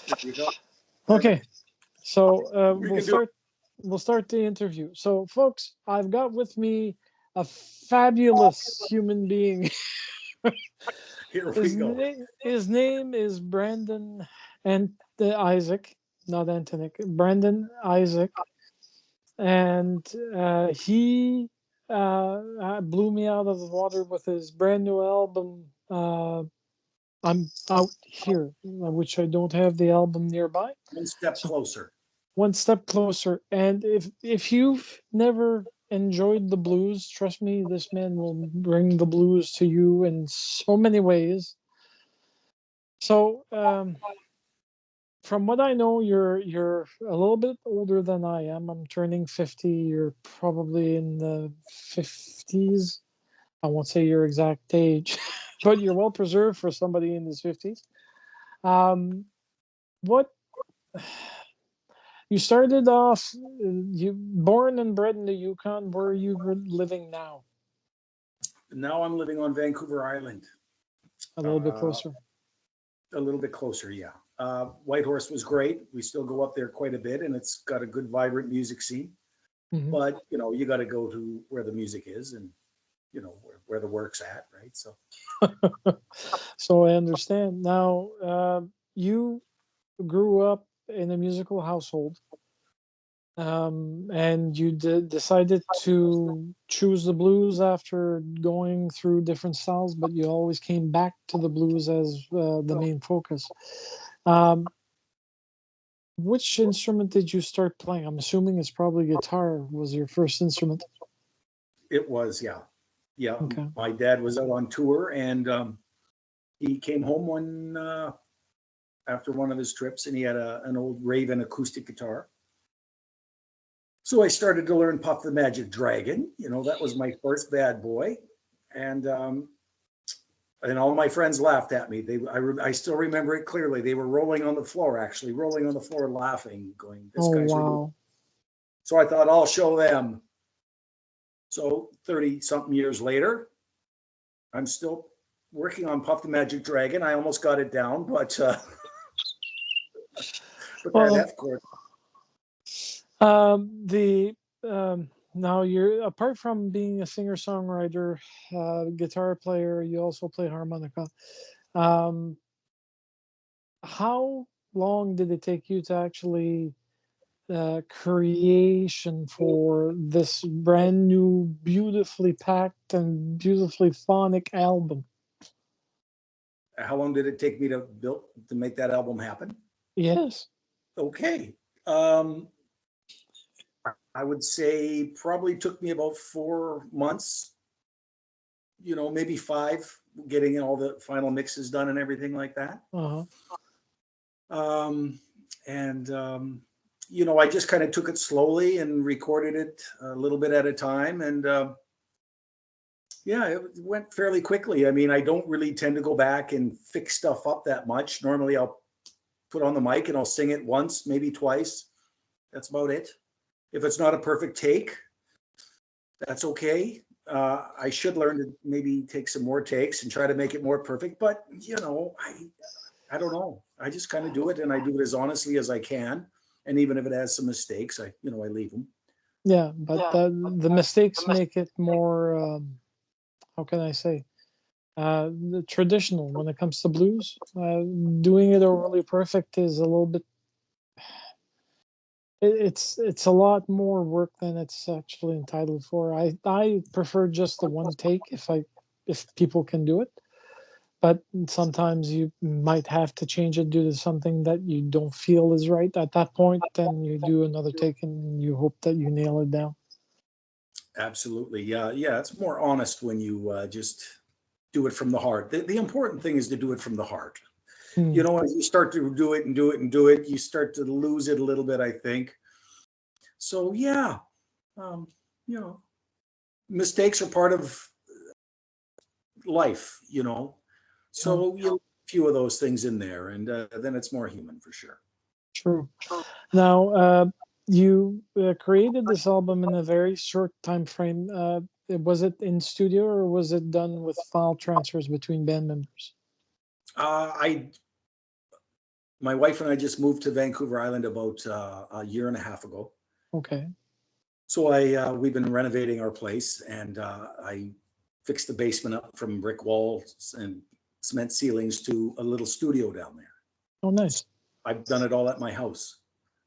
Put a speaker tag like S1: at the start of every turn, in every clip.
S1: There you go.
S2: Okay,
S1: Perfect.
S2: so
S1: We can do it.
S2: we'll start the interview. So, folks, I've got with me a fabulous human being.
S1: Here we go.
S2: His name is Brandon and Isaac, not Antonic. Brandon Isaac, and he blew me out of the water with his brand new album. I'm out here, which I don't have the album nearby.
S1: One step
S2: So
S1: closer.
S2: one step closer. And if you've never enjoyed the blues, trust me, this man will bring the blues to you in so many ways. So, from what I know, you're a little bit older than I am. I'm turning 50. You're probably in the 50s. I won't say your exact age, but you're well preserved for somebody in his 50s. Um, what you started off, you born and bred in the Yukon. Where are you living now?
S1: Now I'm living on Vancouver Island.
S2: A little bit
S1: Uh,
S2: closer.
S1: a little bit closer, yeah. Whitehorse was great. We still go up there quite a bit, and it's got a good, vibrant music scene.
S2: Hmm.
S1: But you got to go to where the music is, and where the work's at, right? So
S2: So I understand now. You grew up in a musical household, and you decided to choose the blues after going through different styles, but you always came back to the blues as the main focus. Um, which instrument did you start playing? I'm assuming it's probably guitar was your first instrument.
S1: it was, yeah, yeah.
S2: Okay.
S1: My dad was out on tour, and he came home one after one of his trips, and he had an old Raven acoustic guitar. So I started to learn Puff the Magic Dragon. That was my first bad boy, and all my friends laughed at me. I still remember it clearly. They were rolling on the floor, actually rolling on the floor, laughing, going, "This
S2: Oh
S1: guy's ridiculous."
S2: wow.
S1: So I thought, I'll show them. So 30 something years later, I'm still working on Puff the Magic Dragon. I almost got it down, but that
S2: Well,
S1: F chord.
S2: the now you're apart from being a singer-songwriter, guitar player, you also play harmonica. Um, how long did it take you to actually creation for this brand new, beautifully packed and beautifully phonic album?
S1: How long did it take me to make that album happen?
S2: Yes.
S1: Okay. Um, I would say probably took me about 4 months, maybe five, getting all the final mixes done and everything like that.
S2: Uh-huh.
S1: Um, and I just kind of took it slowly and recorded it a little bit at a time. And yeah, it went fairly quickly. I mean, I don't really tend to go back and fix stuff up that much. Normally, I'll put on the mic and I'll sing it once, maybe twice. That's about it. If it's not a perfect take, that's okay. I should learn to maybe take some more takes and try to make it more perfect. But I don't know. I just kind of do it, and I do it as honestly as I can. And even if it has some mistakes, I leave them.
S2: Yeah, but the mistakes make it more, how can I say, the traditional when it comes to blues. Doing it overly perfect is a little bit. It's a lot more work than it's actually entitled for. I prefer just the one take if people can do it, but sometimes you might have to change it due to something that you don't feel is right at that point. Then you do another take and you hope that you nail it down.
S1: Absolutely, yeah, yeah. It's more honest when you just do it from the heart. The important thing is to do it from the heart.
S2: Hmm.
S1: As you start to do it and do it and do it, you start to lose it a little bit, I think. So yeah, um, you know, mistakes are part of life.
S2: Yeah,
S1: So you a few of those things in there, and then it's more human for sure.
S2: true. Now, you created this album in a very short time frame. Was it in studio or was it done with file transfers between band members?
S1: I My wife and I just moved to Vancouver Island about a year and a half ago.
S2: Okay.
S1: So we've been renovating our place, and I fixed the basement up from brick walls and cement ceilings to a little studio down there.
S2: Oh, nice.
S1: I've done it all at my house.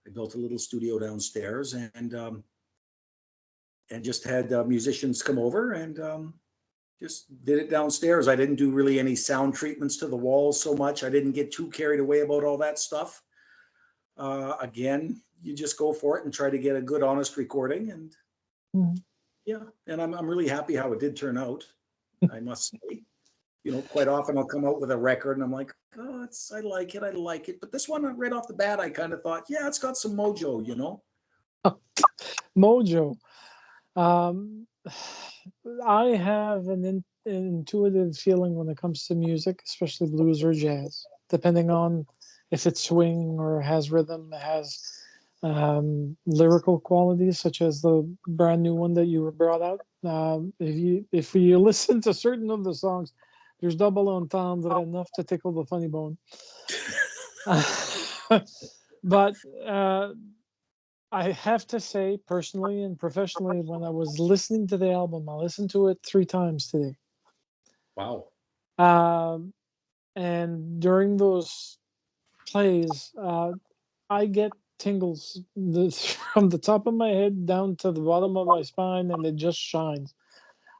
S1: I built a little studio downstairs, and just had musicians come over, and just did it downstairs. I didn't do really any sound treatments to the walls so much. I didn't get too carried away about all that stuff. Again, you just go for it and try to get a good, honest recording. And
S2: Mhm.
S1: yeah, and I'm really happy how it did turn out, I must say. Quite often I'll come out with a record and I'm like, oh, I like it. But this one, right off the bat, I kind of thought, yeah, it's got some mojo.
S2: Mojo. Um, I have an intuitive feeling when it comes to music, especially blues or jazz, depending on if it's swing or has rhythm, has lyrical qualities, such as the brand new one that you were brought out. If you listen to certain of the songs, there's double entendre enough to tickle the funny bone. But I have to say, personally and professionally, when I was listening to the album, I listened to it 3 times today.
S1: Wow.
S2: And during those plays, I get tingles from the top of my head down to the bottom of my spine, and it just shines.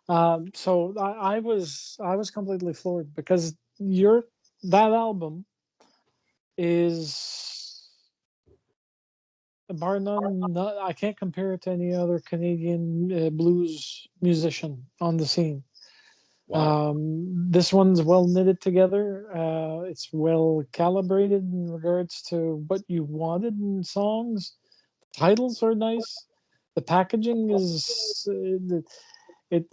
S2: So I was completely floored because that album is bar none. I can't compare it to any other Canadian blues musician on the scene.
S1: Wow.
S2: This one's well knitted together. It's well calibrated in regards to what you wanted in songs. Titles are nice. The packaging is it it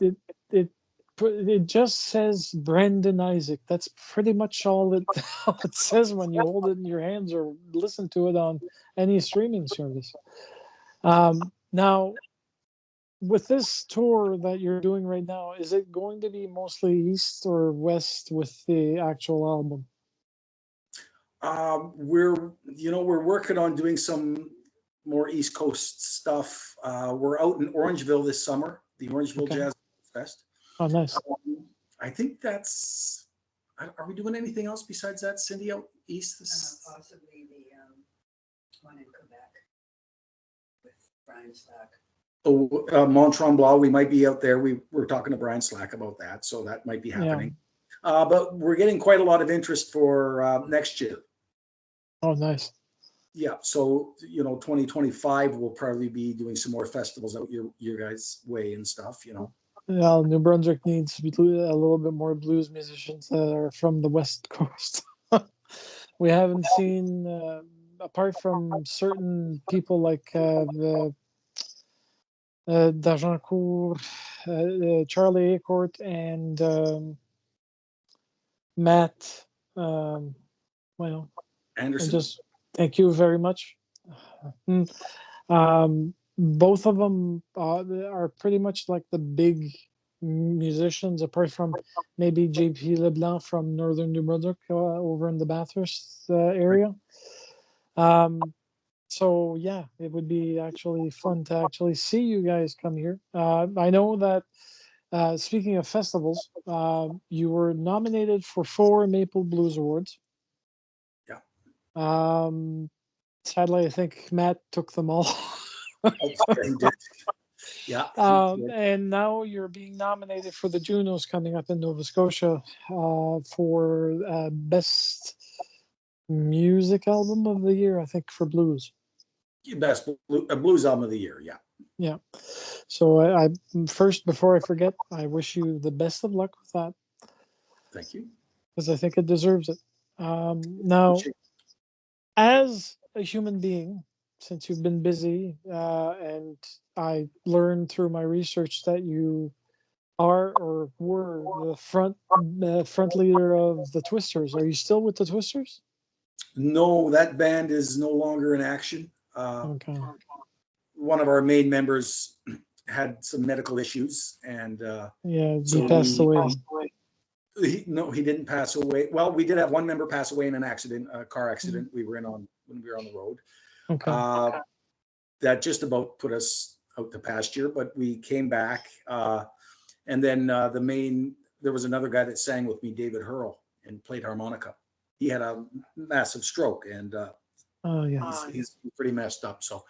S2: it it just says Brandon Isaac. That's pretty much all it all it says when you hold it in your hands or listen to it on any streaming service. Now, with this tour that you're doing right now, is it going to be mostly east or west with the actual album?
S1: We're working on doing some more East Coast stuff. We're out in Orangeville this summer, the Orangeville
S2: Okay.
S1: Jazz Fest.
S2: Oh, nice.
S1: I think that's. Are we doing anything else besides that, Cindy, out east?
S3: Possibly the one in Quebec with Brian Slack.
S1: Oh, Mont Tremblant, we might be out there. We're talking to Brian Slack about that, so that might be happening. But we're getting quite a lot of interest for next year.
S2: Oh, nice.
S1: Yeah, so 2025 we'll probably be doing some more festivals out your guys' way and stuff.
S2: Well, New Brunswick needs a little bit more blues musicians that are from the West Coast. We haven't seen, apart from certain people like the D'Agincourt, Charlie Acorte, and Matt. Well,
S1: Anderson.
S2: just thank you very much. Both of them are pretty much like the big musicians, apart from maybe JP Leblanc from Northern New Brunswick over in the Bathurst area. So yeah, it would be actually fun to actually see you guys come here. I know that speaking of festivals, you were nominated for 4 Maple Blues Awards.
S1: Yeah.
S2: Sadly, I think Matt took them all.
S1: He did. Yeah.
S2: And now you're being nominated for the Junos coming up in Nova Scotia for Best Music Album of the Year, I think, for blues.
S1: Best blues album of the year. Yeah.
S2: Yeah. So I first, before I forget, I wish you the best of luck with that.
S1: Thank you.
S2: Because I think it deserves it. Now, as a human being, since you've been busy, and I learned through my research that you are or were the front leader of the Twisters. Are you still with the Twisters?
S1: No, that band is no longer in action.
S2: Okay.
S1: One of our main members had some medical issues, and
S2: Yeah,
S1: so
S2: he passed away.
S1: No, he didn't pass away. Well, we did have one member pass away in an accident, a car accident we were in on when we were on the road.
S2: Okay.
S1: That just about put us out to pasture, but we came back. And then there was another guy that sang with me, David Hurl, and played harmonica. He had a massive stroke, and
S2: Oh yeah.
S1: he's pretty messed up. So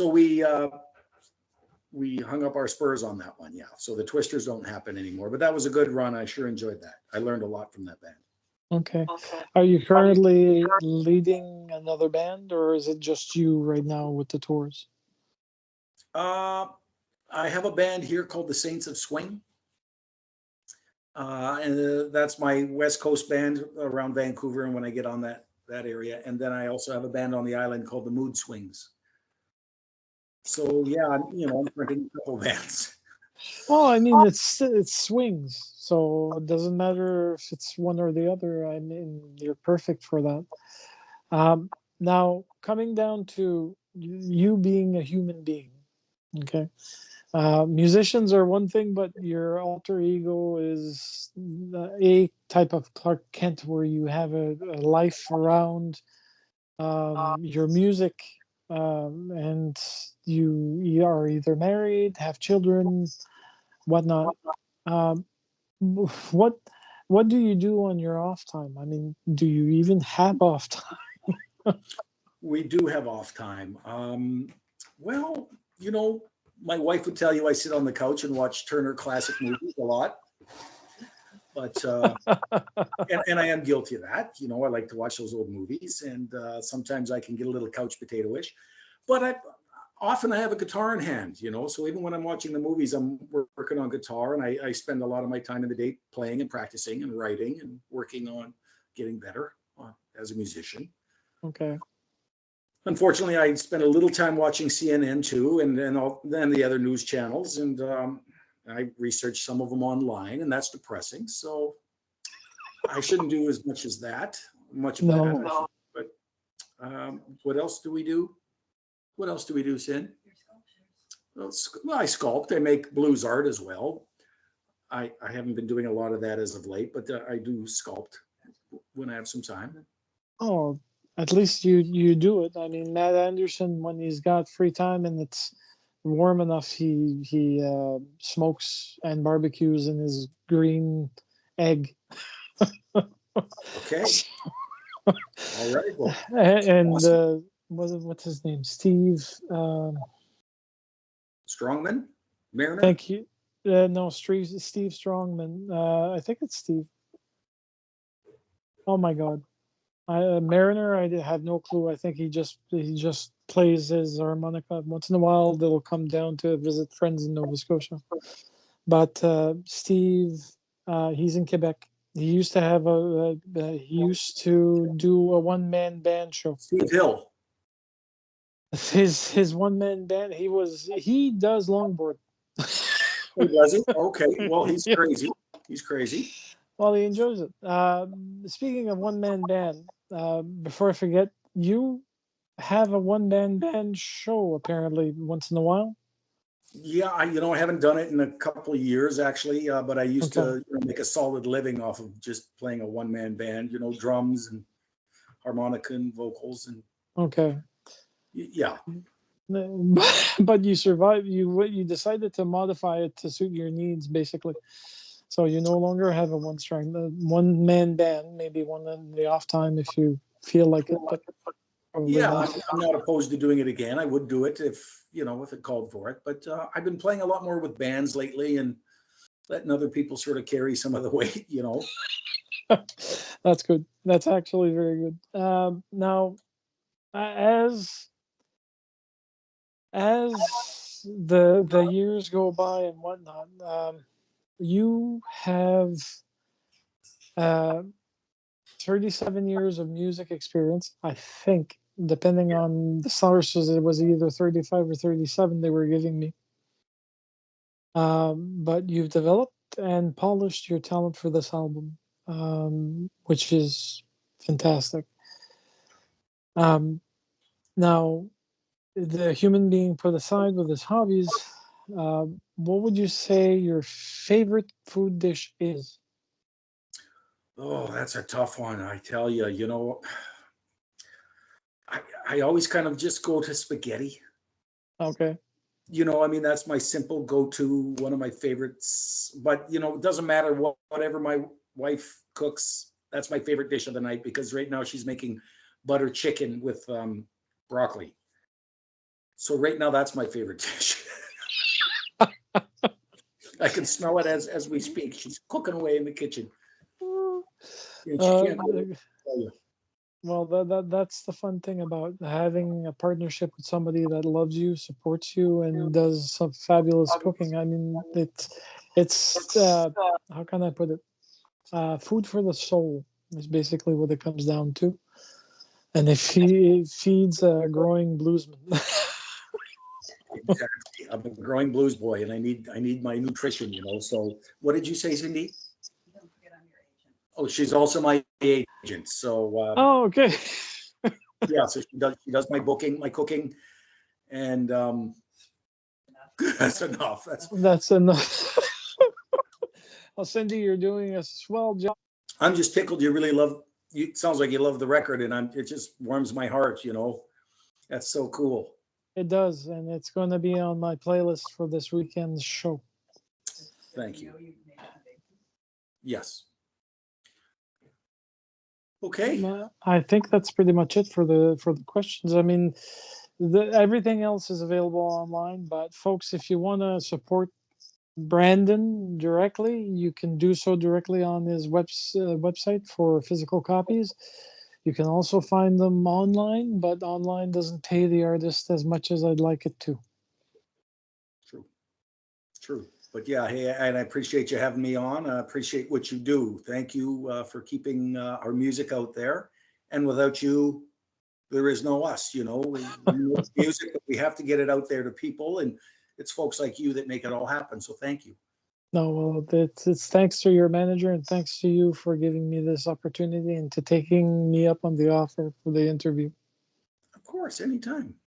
S1: we hung up our spurs on that one. Yeah. So the Twisters don't happen anymore, but that was a good run. I sure enjoyed that. I learned a lot from that band.
S2: Okay. Are you currently leading another band, or is it just you right now with the tours?
S1: I have a band here called the Saints of Swing. And that's my West Coast band around Vancouver and when I get on that area. And then I also have a band on the island called the Mood Swings. So yeah, I'm printing a couple bands.
S2: Well, I mean, it swings, so it doesn't matter if it's one or the other. I mean, you're perfect for that. Now, coming down to you being a human being, okay? Musicians are one thing, but your alter ego is a type of Clark Kent where you have a life around your music, and you are either married, have children, whatnot. Um, what what do you do on your off time? I mean, do you even have off time?
S1: We do have off time. Well, my wife would tell you I sit on the couch and watch Turner Classic Movies a lot. But and I am guilty of that. I like to watch those old movies, and sometimes I can get a little couch potato-ish. But often I have a guitar in hand. So even when I'm watching the movies, I'm working on guitar, and I spend a lot of my time in the day playing and practicing and writing and working on getting better as a musician.
S2: Okay.
S1: Unfortunately, I spend a little time watching CNN too, and then the other news channels, and I research some of them online, and that's depressing. So I shouldn't do as much as that. Much of that.
S2: No.
S1: But what else do we do? What else do we do, Sin?
S3: Your sculptures.
S1: Well, I sculpt. I make blues art as well. I haven't been doing a lot of that as of late, but I do sculpt when I have some time.
S2: Oh, at least you do it. I mean, Matt Anderson, when he's got free time and it's warm enough, he smokes and barbecues in his green egg.
S1: Okay. All right. Well,
S2: And
S1: awesome.
S2: what's his name? Steve.
S1: Strongman, Mariner.
S2: Thank you. No, Steve Strongman. I think it's Steve. Oh my God. Mariner, I have no clue. I think he just plays his harmonica once in a while. They'll come down to visit friends in Nova Scotia. But Steve, he's in Quebec. He used to have he used to do a one-man band show.
S1: Steve Hill.
S2: His one-man band. He does longboard.
S1: Oh, does he? Okay. Well, he's
S2: Yeah.
S1: crazy. He's crazy.
S2: Well, he enjoys it. Speaking of one-man band, before I forget, you have a one-man band show apparently once in a while.
S1: Yeah, I haven't done it in a couple of years actually, but I used
S2: Okay.
S1: to make a solid living off of just playing a one-man band. Drums and harmonica and vocals and
S2: Okay.
S1: yeah.
S2: But you survived. You decided to modify it to suit your needs, basically. So you no longer have a one-man band. Maybe one in the off time if you feel like it, but probably
S1: Yeah,
S2: not.
S1: I'm not opposed to doing it again. I would do it if it called for it. But I've been playing a lot more with bands lately and letting other people sort of carry some of the weight.
S2: That's good. That's actually very good. Now, as the years go by and whatnot, you have uh, 37 years of music experience. I think, depending on the sources, it was either 35 or 37 they were giving me. But you've developed and polished your talent for this album, which is fantastic. Now, the human being put aside with his hobbies, what would you say your favorite food dish is?
S1: Oh, that's a tough one. I tell you, you know, I always kind of just go to spaghetti.
S2: Okay.
S1: You know, I mean, that's my simple go-to, one of my favorites. But, you know, it doesn't matter whatever my wife cooks. That's my favorite dish of the night because right now she's making butter chicken with broccoli. So right now that's my favorite dish. I can smell it as we speak. She's cooking away in the kitchen. And she
S2: Uh,
S1: can't go tell you.
S2: well, that's the fun thing about having a partnership with somebody that loves you, supports you, and does some fabulous cooking. I mean, it's how can I put it? Food for the soul is basically what it comes down to. And if he feeds a growing bluesman.
S1: Exactly. I'm a growing blues boy and I need my nutrition, you know. So what did you say, Cindy?
S3: Don't forget I'm your agent.
S1: Oh, she's also my agent. So
S2: Oh, okay.
S1: yeah, so she does my booking, my cooking, and
S3: Enough.
S1: that's enough. That's
S2: That's enough. Well, Cindy, you're doing a swell job.
S1: I'm just tickled. You really love. You it sounds like you love the record, and it just warms my heart. You know, that's so cool.
S2: It does, and it's going to be on my playlist for this weekend's show.
S3: So
S1: Thank
S3: you
S1: you.
S3: know you've made a big.
S1: Yes. Okay.
S2: I think that's pretty much it for the questions. I mean, everything else is available online, but folks, if you want to support Brandon directly, you can do so directly on his website for physical copies. You can also find them online, but online doesn't pay the artist as much as I'd like it to.
S1: True. True. But yeah, hey, and I appreciate you having me on. I appreciate what you do. Thank you for keeping our music out there. And without you, there is no us. You know, we make music, but we have to get it out there to people, and it's folks like you that make it all happen. So thank you.
S2: No, well, it's thanks to your manager and thanks to you for giving me this opportunity and to taking me up on the offer for the interview.
S1: Of course, anytime.